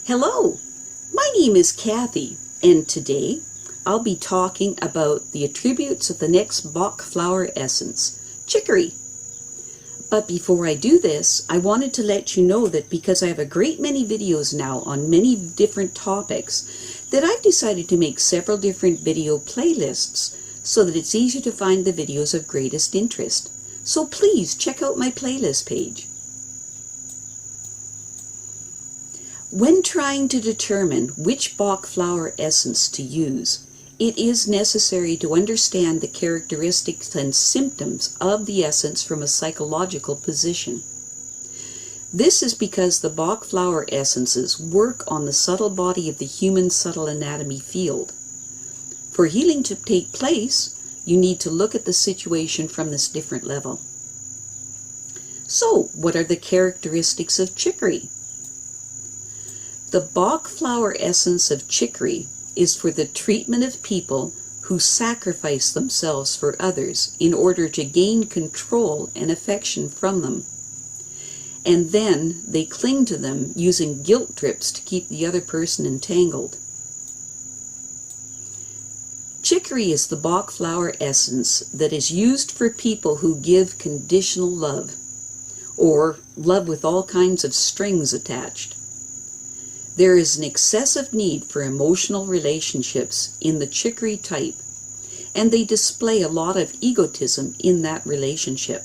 Hello, my name is Kathy, and today I'll be talking about the attributes of the next Bach Flower Essence, Chicory. But before I do this, I wanted to let you know that because I have a great many videos now on many different topics, that I've decided to make several different video playlists so that it's easier to find the videos of greatest interest. So please check out my playlist page. When trying to determine which Bach Flower Essence to use, it is necessary to understand the characteristics and symptoms of the essence from a psychological position. This is because the Bach Flower Essences work on the subtle body of the human subtle anatomy field. For healing to take place, you need to look at the situation from this different level. So, what are the characteristics of chicory? The Bach Flower Essence of Chicory is for the treatment of people who sacrifice themselves for others in order to gain control and affection from them. And then they cling to them using guilt trips to keep the other person entangled. Chicory is the Bach Flower Essence that is used for people who give conditional love, or love with all kinds of strings attached. There is an excessive need for emotional relationships in the chicory type, and they display a lot of egotism in that relationship.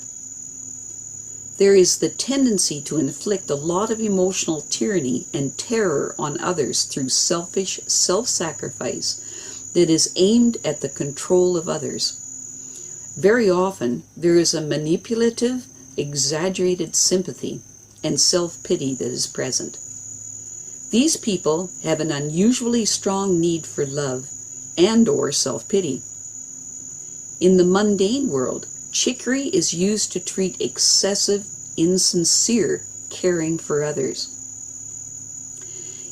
There is the tendency to inflict a lot of emotional tyranny and terror on others through selfish self-sacrifice that is aimed at the control of others. Very often, there is a manipulative, exaggerated sympathy and self-pity that is present. These people have an unusually strong need for love and/or self-pity. In the mundane world, chicory is used to treat excessive, insincere caring for others.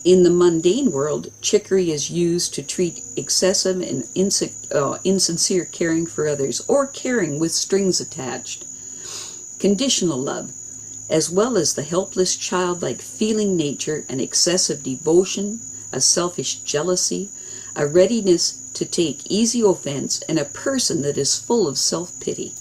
In the mundane world, chicory is used to treat excessive and insincere caring for others, or caring with strings attached. Conditional love, as well as the helpless childlike feeling nature and excessive devotion, a selfish jealousy, a readiness to take easy offense, and a person that is full of self-pity.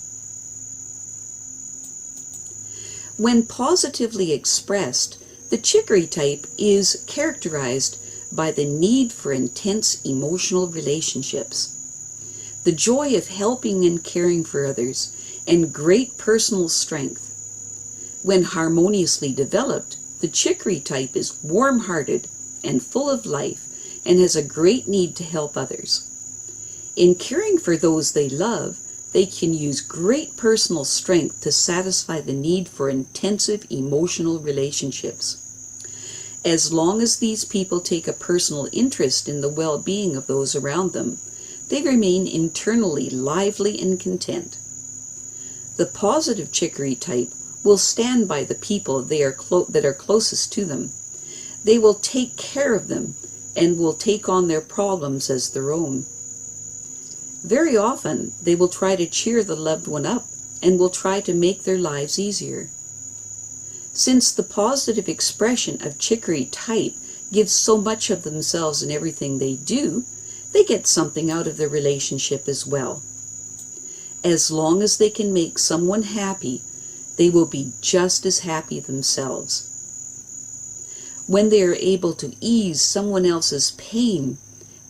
When positively expressed, the chicory type is characterized by the need for intense emotional relationships, the joy of helping and caring for others, and great personal strength. When harmoniously developed, the chicory type is warm-hearted and full of life and has a great need to help others. In caring for those they love, they can use great personal strength to satisfy the need for intensive emotional relationships. As long as these people take a personal interest in the well-being of those around them, they remain internally lively and content. The positive chicory type will stand by the people that are closest to them. They will take care of them and will take on their problems as their own. Very often, they will try to cheer the loved one up and will try to make their lives easier. Since the positive expression of chicory type gives so much of themselves in everything they do, they get something out of the relationship as well. As long as they can make someone happy, they will be just as happy themselves. When they are able to ease someone else's pain,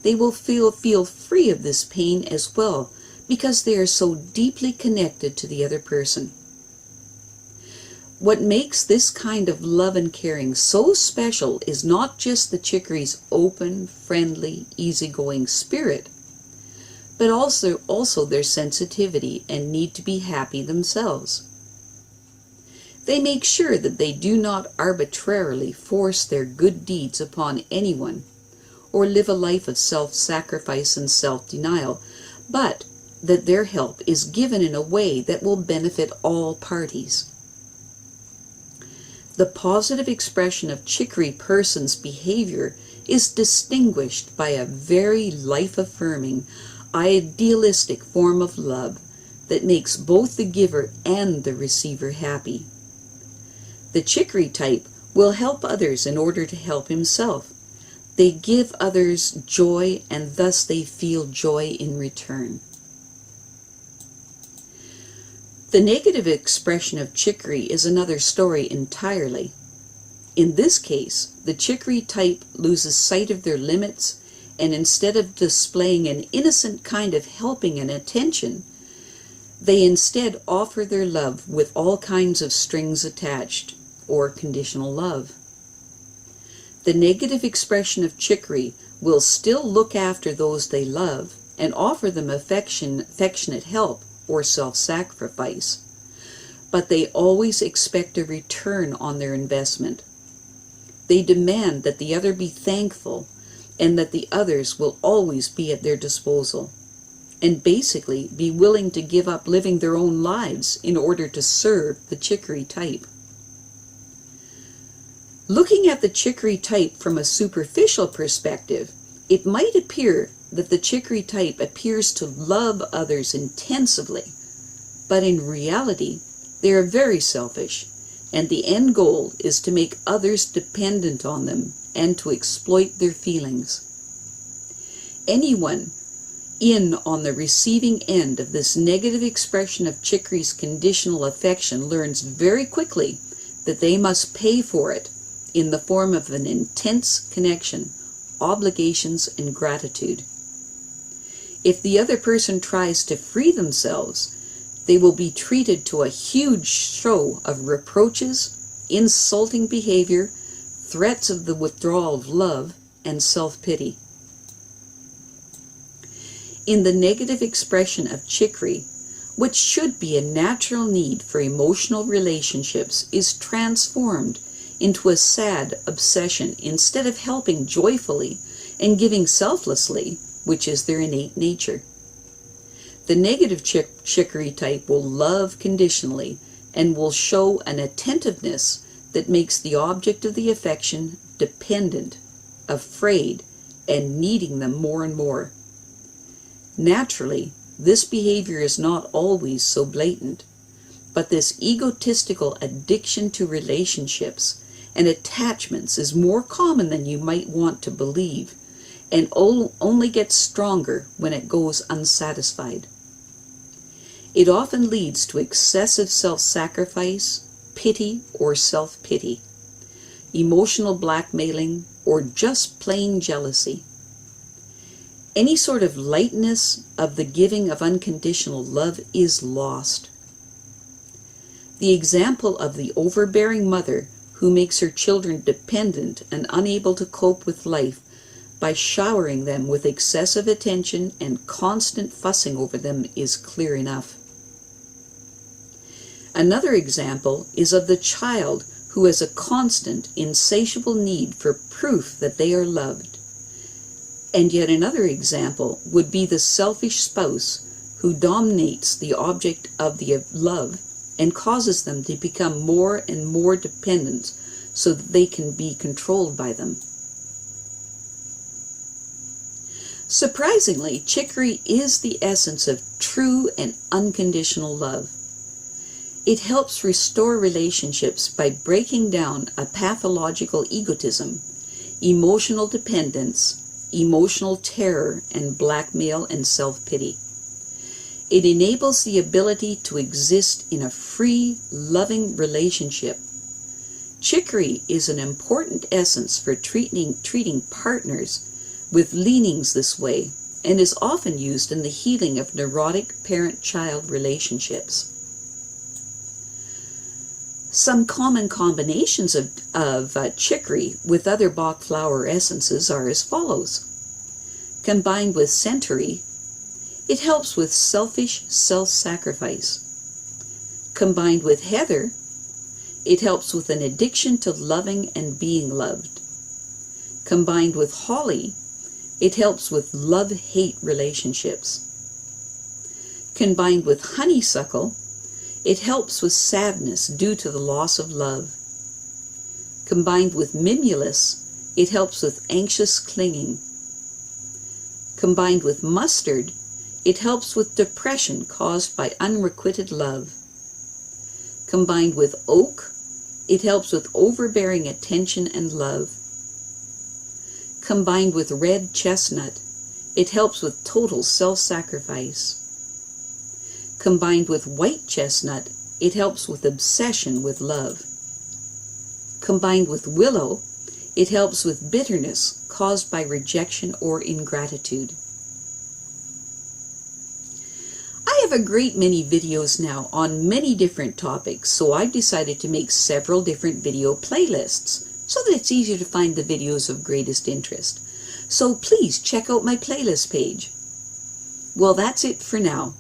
they will feel free of this pain as well, because they are so deeply connected to the other person. What makes this kind of love and caring so special is not just the chicory's open, friendly, easygoing spirit, but also their sensitivity and need to be happy themselves. They make sure that they do not arbitrarily force their good deeds upon anyone or live a life of self-sacrifice and self-denial, but that their help is given in a way that will benefit all parties. The positive expression of chicory person's behavior is distinguished by a very life-affirming, idealistic form of love that makes both the giver and the receiver happy. The chicory type will help others in order to help himself. They give others joy, and thus they feel joy in return. The negative expression of chicory is another story entirely. In this case, the chicory type loses sight of their limits, and instead of displaying an innocent kind of helping and attention, they instead offer their love with all kinds of strings attached, or conditional love. The negative expression of chicory will still look after those they love and offer them affectionate help or self-sacrifice, but they always expect a return on their investment. They demand that the other be thankful and that the others will always be at their disposal, and basically be willing to give up living their own lives in order to serve the chicory type. Looking at the chicory type from a superficial perspective, it might appear that the chicory type appears to love others intensively, but in reality, they are very selfish, and the end goal is to make others dependent on them and to exploit their feelings. Anyone in on the receiving end of this negative expression of chicory's conditional affection learns very quickly that they must pay for it in the form of an intense connection, obligations, and gratitude. If the other person tries to free themselves, they will be treated to a huge show of reproaches, insulting behavior, threats of the withdrawal of love, and self-pity. In the negative expression of chicory, what should be a natural need for emotional relationships is transformed into a sad obsession instead of helping joyfully and giving selflessly, which is their innate nature. The negative chicory type will love conditionally and will show an attentiveness that makes the object of the affection dependent, afraid, and needing them more and more. Naturally, this behavior is not always so blatant, but this egotistical addiction to relationships and attachments is more common than you might want to believe, and only gets stronger when it goes unsatisfied. It often leads to excessive self-sacrifice, pity or self-pity, emotional blackmailing, or just plain jealousy. Any sort of lightness of the giving of unconditional love is lost. The example of the overbearing mother who makes her children dependent and unable to cope with life by showering them with excessive attention and constant fussing over them is clear enough. Another example is of the child who has a constant, insatiable need for proof that they are loved. And yet another example would be the selfish spouse who dominates the object of the love and causes them to become more and more dependent so that they can be controlled by them. Surprisingly, chicory is the essence of true and unconditional love. It helps restore relationships by breaking down a pathological egotism, emotional dependence, emotional terror, and blackmail and self-pity. It enables the ability to exist in a free, loving relationship. Chicory is an important essence for treating partners with leanings this way, and is often used in the healing of neurotic parent-child relationships. Some common combinations of chicory with other Bach Flower Essences are as follows. Combined with centaury, it helps with selfish self-sacrifice. Combined with heather, it helps with an addiction to loving and being loved. Combined with holly, it helps with love-hate relationships. Combined with honeysuckle, it helps with sadness due to the loss of love. Combined with mimulus, it helps with anxious clinging. Combined with mustard, it helps with depression caused by unrequited love. Combined with oak, it helps with overbearing attention and love. Combined with red chestnut, it helps with total self-sacrifice. Combined with white chestnut, it helps with obsession with love. Combined with willow, it helps with bitterness caused by rejection or ingratitude. I have a great many videos now on many different topics, so I've decided to make several different video playlists so that it's easier to find the videos of greatest interest. So please check out my playlist page. Well, that's it for now.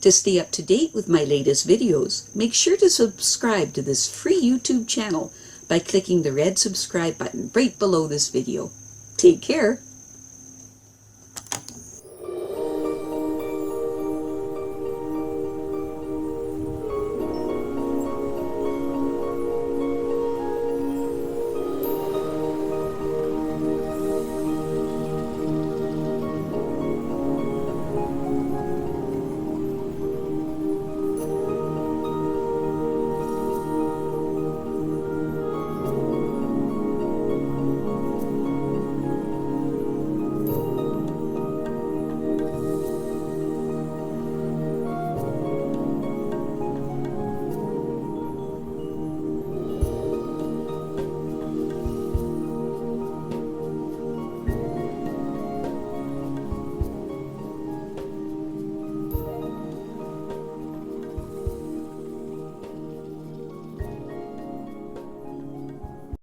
To stay up to date with my latest videos, make sure to subscribe to this free YouTube channel by clicking the red subscribe button right below this video. Take care.